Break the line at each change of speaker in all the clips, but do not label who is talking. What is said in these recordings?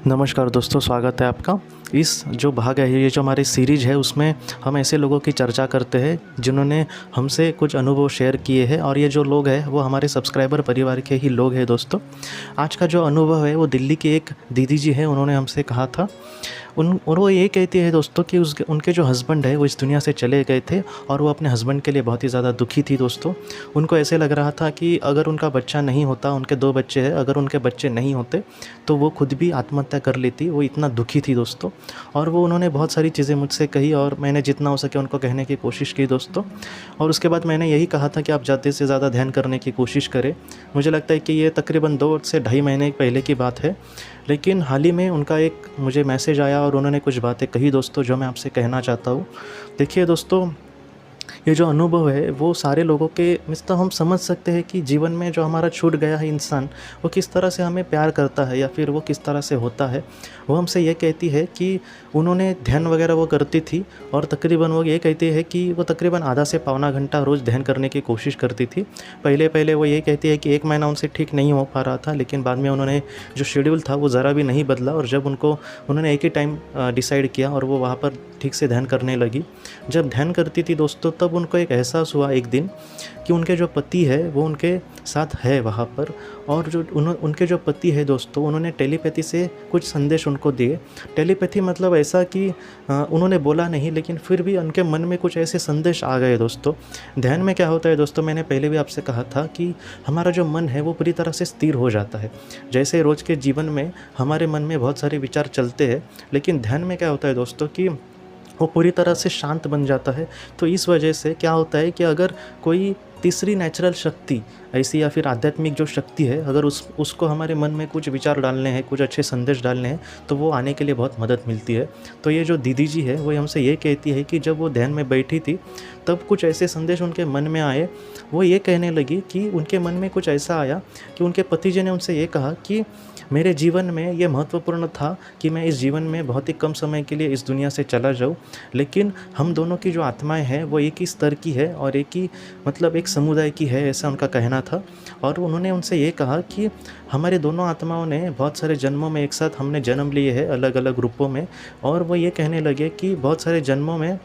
नमस्कार दोस्तों, स्वागत है आपका। इस जो भाग है, ये जो हमारी सीरीज़ है, उसमें हम ऐसे लोगों की चर्चा करते हैं जिन्होंने हमसे कुछ अनुभव शेयर किए हैं, और ये जो लोग हैं वो हमारे सब्सक्राइबर परिवार के ही लोग हैं। दोस्तों, आज का जो अनुभव है वो दिल्ली की एक दीदी जी हैं, उन्होंने हमसे कहा था। और वो ये कहती है दोस्तों कि उनके जो हस्बैंड है वो इस दुनिया से चले गए थे, और वो अपने हस्बैंड के लिए बहुत ही ज़्यादा दुखी थी। दोस्तों, उनको ऐसे लग रहा था कि अगर उनका बच्चा नहीं होता, उनके 2 बच्चे हैं, अगर उनके बच्चे नहीं होते तो वो खुद भी आत्महत्या कर लेती। वो इतना दुखी थी दोस्तों, और वो उन्होंने बहुत सारी चीज़ें मुझसे कही, और मैंने जितना हो सके उनको कहने की कोशिश की दोस्तों। और उसके बाद मैंने यही कहा था कि आप ज़्यादा से ज़्यादा ध्यान करने की कोशिश करें। मुझे लगता है कि ये तकरीबन 2 से ढाई महीने पहले की बात है, लेकिन हाल ही में उनका एक मुझे मैसेज आया और उन्होंने कुछ बातें कही दोस्तों, जो मैं आपसे कहना चाहता हूँ। देखिए दोस्तों, ये जो अनुभव है वो सारे लोगों के मतलब हम समझ सकते हैं कि जीवन में जो हमारा छूट गया है इंसान, वो किस तरह से हमें प्यार करता है या फिर वो किस तरह से होता है। वो हमसे ये कहती है कि उन्होंने ध्यान वगैरह वो करती थी, और तकरीबन वो ये कहती है कि वो तकरीबन आधा से पौना घंटा रोज़ ध्यान करने की कोशिश करती थी। पहले पहले वो ये कहती है कि 1 महीना उनसे ठीक नहीं हो पा रहा था, लेकिन बाद में उन्होंने जो शेड्यूल था वो ज़रा भी नहीं बदला, और जब उन्होंने एक ही टाइम डिसाइड किया और वो वहाँ पर ठीक से ध्यान करने लगी। जब ध्यान करती थी दोस्तों, तब उनको एक एहसास हुआ एक दिन कि उनके जो पति है वो उनके साथ है वहाँ पर, और जो उनके जो पति है दोस्तों, उन्होंने टेलीपैथी से कुछ संदेश उनको दिए। टेलीपैथी मतलब ऐसा कि उन्होंने बोला नहीं, लेकिन फिर भी उनके मन में कुछ ऐसे संदेश आ गए दोस्तों। ध्यान में क्या होता है दोस्तों, मैंने पहले भी आपसे कहा था कि हमारा जो मन है वो पूरी तरह से स्थिर हो जाता है। जैसे रोज़ के जीवन में हमारे मन में बहुत सारे विचार चलते हैं, लेकिन ध्यान में क्या होता है दोस्तों कि वो पूरी तरह से शांत बन जाता है। तो इस वजह से क्या होता है कि अगर कोई तीसरी नेचुरल शक्ति ऐसी या फिर आध्यात्मिक जो शक्ति है, अगर उसको हमारे मन में कुछ विचार डालने हैं, कुछ अच्छे संदेश डालने हैं, तो वो आने के लिए बहुत मदद मिलती है। तो ये जो दीदी जी है वो हमसे ये कहती है कि जब वो ध्यान में बैठी थी, तब कुछ ऐसे संदेश उनके मन में आए। वो ये कहने लगी कि उनके मन में कुछ ऐसा आया कि उनके पति जी ने उनसे ये कहा कि मेरे जीवन में ये महत्वपूर्ण था कि मैं इस जीवन में बहुत ही कम समय के लिए इस दुनिया से चला जाऊँ, लेकिन हम दोनों की जो आत्माएं हैं वो एक ही स्तर की है और एक ही मतलब एक समुदाय की है, ऐसा उनका कहना था। और उन्होंने उनसे ये कहा कि हमारे दोनों आत्माओं ने बहुत सारे जन्मों में एक साथ हमने जन्म लिए हैं, अलग अलग रूपों में। और वो ये कहने लगे कि बहुत सारे जन्मों में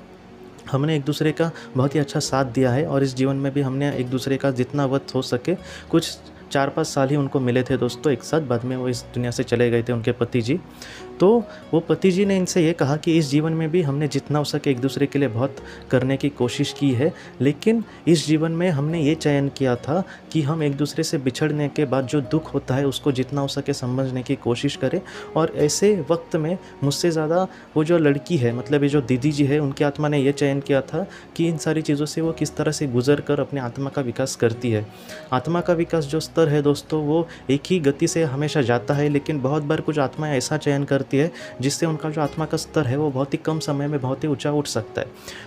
हमने एक दूसरे का बहुत ही अच्छा साथ दिया है, और इस जीवन में भी हमने एक दूसरे का जितना वक्त हो सके, कुछ 4-5 साल ही उनको मिले थे दोस्तों एक साथ, बाद में वो इस दुनिया से चले गए थे उनके पति जी। तो वो पति जी ने इनसे ये कहा कि इस जीवन में भी हमने जितना हो सके एक दूसरे के लिए बहुत करने की कोशिश की है, लेकिन इस जीवन में हमने ये चयन किया था कि हम एक दूसरे से बिछड़ने के बाद जो दुख होता है उसको जितना हो सके समझने की कोशिश करें। और ऐसे वक्त में मुझसे ज़्यादा वो जो लड़की है, मतलब ये जो दीदी जी है, उनकी आत्मा ने ये चयन किया था कि इन सारी चीज़ों से वो किस तरह से गुजर कर अपने आत्मा का विकास करती है। आत्मा का विकास जो स्तर है दोस्तों, वो एक ही गति से हमेशा जाता है, लेकिन बहुत बार कुछ आत्माएं ऐसा चयन करती है जिससे उनका जो आत्मा का स्तर है वो बहुत ही कम समय में बहुत ही ऊंचा उठ सकता है।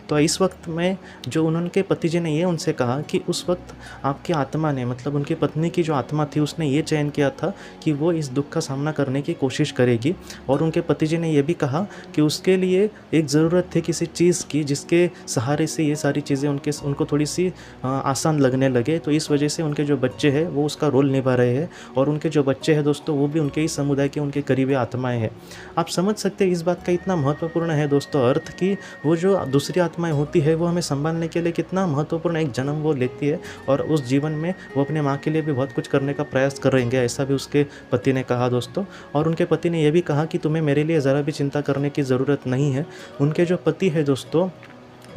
तो इस वक्त में जो उनके पति जी ने ये उनसे कहा कि उस वक्त आपकी आत्मा ने, मतलब उनकी पत्नी की जो आत्मा थी, उसने ये चयन किया था कि वो इस दुख का सामना करने की कोशिश करेगी। और उनके पति जी ने ये भी कहा कि उसके लिए एक ज़रूरत थी किसी चीज़ की जिसके सहारे से ये सारी चीज़ें उनको थोड़ी सी आसान लगने लगे। तो इस वजह से उनके जो बच्चे हैं वो उसका रोल निभा रहे हैं, और उनके जो बच्चे हैं दोस्तों वो भी उनके ही समुदाय के, उनके करीबी आत्माएं हैं। आप समझ सकते हैं इस बात का इतना महत्वपूर्ण है दोस्तों अर्थ, कि वो जो दूसरी आत्माएं होती है वो हमें संभालने के लिए कितना महत्वपूर्ण एक जन्म वो लेती है, और उस जीवन में वो अपने माँ के लिए भी बहुत कुछ करने का प्रयास करेंगे, ऐसा भी उसके पति ने कहा दोस्तों। और उनके पति ने यह भी कहा कि तुम्हें मेरे लिए ज़रा भी चिंता करने की ज़रूरत नहीं है। उनके जो पति है दोस्तों,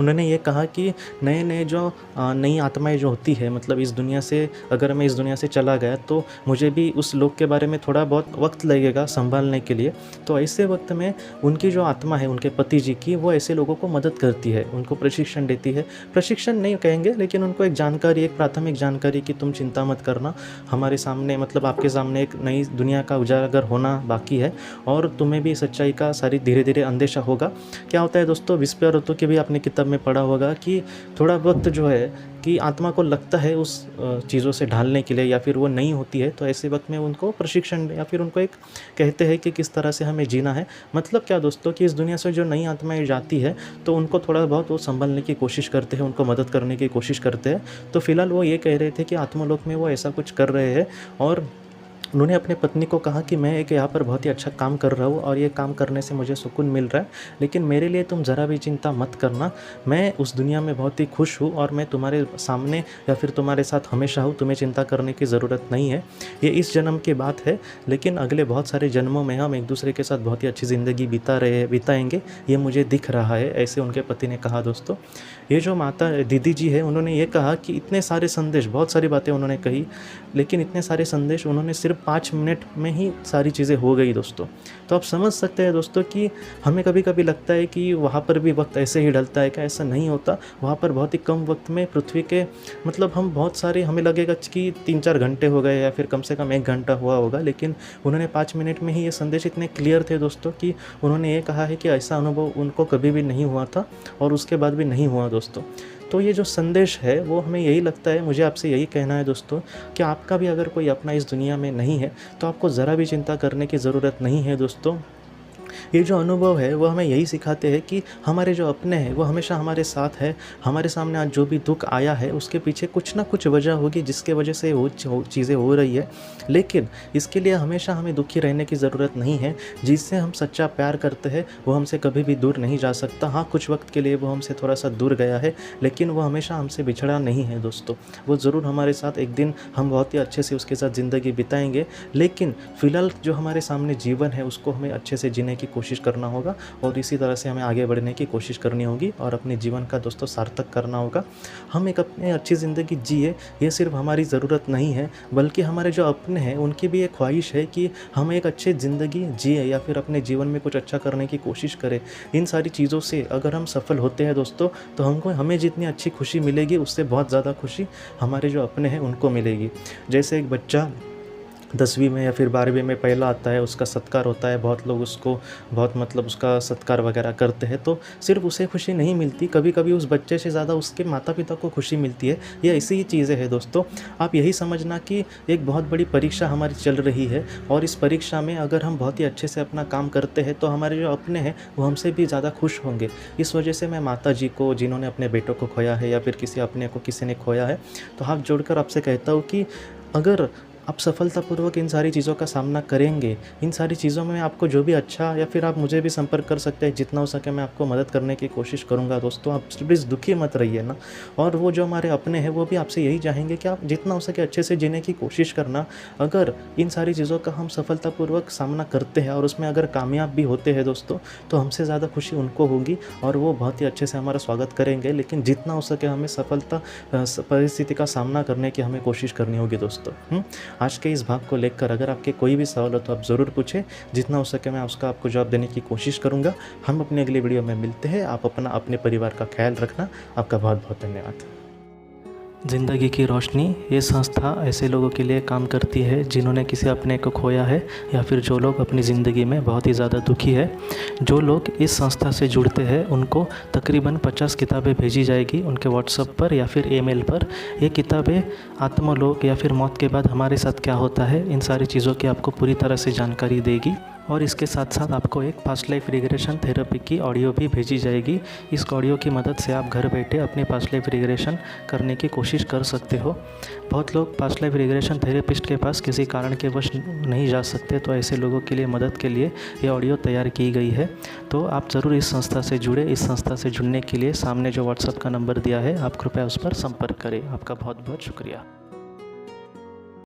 उन्होंने ये कहा कि नए नए जो नई आत्माएं जो होती है, मतलब इस दुनिया से अगर मैं इस दुनिया से चला गया तो मुझे भी उस लोक के बारे में थोड़ा बहुत वक्त लगेगा संभालने के लिए। तो ऐसे वक्त में उनकी जो आत्मा है उनके पति जी की, वो ऐसे लोगों को मदद करती है, उनको प्रशिक्षण देती है। प्रशिक्षण नहीं कहेंगे, लेकिन उनको एक जानकारी, एक प्राथमिक जानकारी कि तुम चिंता मत करना, हमारे सामने, मतलब आपके सामने एक नई दुनिया का उजागर होना बाकी है, और तुम्हें भी सच्चाई का सारी धीरे धीरे अंदेशा होगा। क्या होता है दोस्तों, विस्पर ऋतु की भी आपने किताब में पढ़ा होगा कि थोड़ा वक्त जो है कि आत्मा को लगता है उस चीज़ों से ढालने के लिए, या फिर वो नहीं होती है, तो ऐसे वक्त में उनको प्रशिक्षण या फिर उनको एक कहते हैं कि किस तरह से हमें जीना है। मतलब क्या दोस्तों कि इस दुनिया से जो नई आत्माएं जाती है तो उनको थोड़ा बहुत वो संभलने की कोशिश करते हैं, उनको मदद करने की कोशिश करते हैं। तो फिलहाल वो ये कह रहे थे कि आत्मलोक में वो ऐसा कुछ कर रहे हैं, और उन्होंने अपने पत्नी को कहा कि मैं एक यहाँ पर बहुत ही अच्छा काम कर रहा हूँ और ये काम करने से मुझे सुकून मिल रहा है, लेकिन मेरे लिए तुम ज़रा भी चिंता मत करना। मैं उस दुनिया में बहुत ही खुश हूँ और मैं तुम्हारे सामने या फिर तुम्हारे साथ हमेशा हूँ, तुम्हें चिंता करने की ज़रूरत नहीं है। ये इस जन्म की बात है, लेकिन अगले बहुत सारे जन्मों में हम एक दूसरे के साथ बहुत ही अच्छी ज़िंदगी बिताएंगे, ये मुझे दिख रहा है, ऐसे उनके पति ने कहा दोस्तों। ये जो माता दीदी जी है, उन्होंने ये कहा कि इतने सारे संदेश, बहुत सारी बातें उन्होंने कही, लेकिन इतने सारे संदेश उन्होंने सिर्फ 5 मिनट में ही सारी चीज़ें हो गई दोस्तों। तो आप समझ सकते हैं दोस्तों कि हमें कभी कभी लगता है कि वहाँ पर भी वक्त ऐसे ही ढलता है, क्या ऐसा नहीं होता। वहाँ पर बहुत ही कम वक्त में पृथ्वी के मतलब हम बहुत सारे, हमें लगेगा कि 3-4 घंटे हो गए या फिर कम से कम 1 घंटा हुआ होगा, लेकिन उन्होंने 5 मिनट में ही ये संदेश इतने क्लियर थे दोस्तों कि उन्होंने ये कहा है कि ऐसा अनुभव उनको कभी भी नहीं हुआ था और उसके बाद भी नहीं हुआ दोस्तों। तो ये जो संदेश है वो हमें यही लगता है, मुझे आपसे यही कहना है दोस्तों कि आपका भी अगर कोई अपना इस दुनिया में नहीं है तो आपको ज़रा भी चिंता करने की ज़रूरत नहीं है दोस्तों। ये जो अनुभव है वो हमें यही सिखाते हैं कि हमारे जो अपने हैं वो हमेशा हमारे साथ है। हमारे सामने आज जो भी दुख आया है उसके पीछे कुछ ना कुछ वजह होगी जिसके वजह से वो चीज़ें हो रही है, लेकिन इसके लिए हमेशा हमें दुखी रहने की ज़रूरत नहीं है। जिससे हम सच्चा प्यार करते हैं वो हमसे कभी भी दूर नहीं जा सकता। हाँ, कुछ वक्त के लिए वो हमसे थोड़ा सा दूर गया है, लेकिन वो हमेशा हमसे बिछड़ा नहीं है दोस्तों। वो ज़रूर हमारे साथ एक दिन हम बहुत ही अच्छे से उसके साथ ज़िंदगी बिताएंगे, लेकिन फ़िलहाल जो हमारे सामने जीवन है उसको हमें अच्छे से जीने की कोशिश करना होगा और इसी तरह से हमें आगे बढ़ने की कोशिश करनी होगी और अपने जीवन का दोस्तों सार्थक करना होगा। हम एक अपने अच्छी ज़िंदगी जिए, ये सिर्फ हमारी ज़रूरत नहीं है बल्कि हमारे जो अपने हैं उनकी भी एक ख्वाहिश है कि हम एक अच्छी ज़िंदगी जिए या फिर अपने जीवन में कुछ अच्छा करने की कोशिश करें। इन सारी चीज़ों से अगर हम सफल होते हैं दोस्तों तो हमें जितनी अच्छी खुशी मिलेगी उससे बहुत ज़्यादा खुशी हमारे जो अपने हैं उनको मिलेगी। जैसे एक बच्चा 10वीं में या फिर 12वीं में पहला आता है, उसका सत्कार होता है, बहुत लोग उसको बहुत मतलब उसका सत्कार वगैरह करते हैं, तो सिर्फ उसे खुशी नहीं मिलती, कभी कभी उस बच्चे से ज़्यादा उसके माता पिता को खुशी मिलती है। ये ऐसी ही चीज़ें हैं दोस्तों। आप यही समझना कि एक बहुत बड़ी परीक्षा हमारी चल रही है और इस परीक्षा में अगर हम बहुत ही अच्छे से अपना काम करते हैं तो हमारे जो अपने हैं वो हमसे भी ज़्यादा खुश होंगे। इस वजह से मैं माता जी को, जिन्होंने अपने बेटों को खोया है या फिर किसी अपने को किसी ने खोया है, तो हाथ जोड़कर आपसे कहता हूँ कि अगर आप सफलतापूर्वक इन सारी चीज़ों का सामना करेंगे, इन सारी चीज़ों में आपको जो भी अच्छा, या फिर आप मुझे भी संपर्क कर सकते हैं, जितना हो सके मैं आपको मदद करने की कोशिश करूंगा दोस्तों। आप प्लीज़ दुखी मत रहिए ना। और वो जो हमारे अपने हैं वो भी आपसे यही चाहेंगे कि आप जितना हो सके अच्छे से जीने की कोशिश करना। अगर इन सारी चीज़ों का हम सफलतापूर्वक सामना करते हैं और उसमें अगर कामयाब भी होते हैं दोस्तों, तो हमसे ज़्यादा खुशी उनको होगी और वो बहुत ही अच्छे से हमारा स्वागत करेंगे। लेकिन जितना हो सके हमें सफलता परिस्थिति का सामना करने की हमें कोशिश करनी होगी दोस्तों। आज के इस भाग को लेकर अगर आपके कोई भी सवाल हो तो आप ज़रूर पूछें, जितना हो सके मैं उसका आपको जवाब देने की कोशिश करूंगा। हम अपने अगले वीडियो में मिलते हैं। आप अपने परिवार का ख्याल रखना। आपका बहुत बहुत धन्यवाद। ज़िंदगी की रोशनी ये संस्था ऐसे लोगों के लिए काम करती है जिन्होंने किसी अपने को खोया है या फिर जो लोग अपनी ज़िंदगी में बहुत ही ज़्यादा दुखी है। जो लोग इस संस्था से जुड़ते हैं उनको तकरीबन 50 किताबें भेजी जाएगी उनके व्हाट्सएप पर या फिर ईमेल पर। ये किताबें आत्मलोक या फिर मौत के बाद हमारे साथ क्या होता है, इन सारी चीज़ों की आपको पूरी तरह से जानकारी देगी। और इसके साथ साथ आपको एक पास्ट लाइफ रिग्रेशन थेरेपी की ऑडियो भी भेजी जाएगी। इस ऑडियो की मदद से आप घर बैठे अपने पास्ट लाइफ रिग्रेशन करने की कोशिश कर सकते हो। बहुत लोग पास्ट लाइफ रिग्रेशन थेरेपिस्ट के पास किसी कारण के वश नहीं जा सकते, तो ऐसे लोगों के लिए मदद के लिए ये ऑडियो तैयार की गई है। तो आप ज़रूर इस संस्था से जुड़े। इस संस्था से जुड़ने के लिए सामने जो व्हाट्सएप का नंबर दिया है आप कृपया उस पर संपर्क करें। आपका बहुत बहुत शुक्रिया।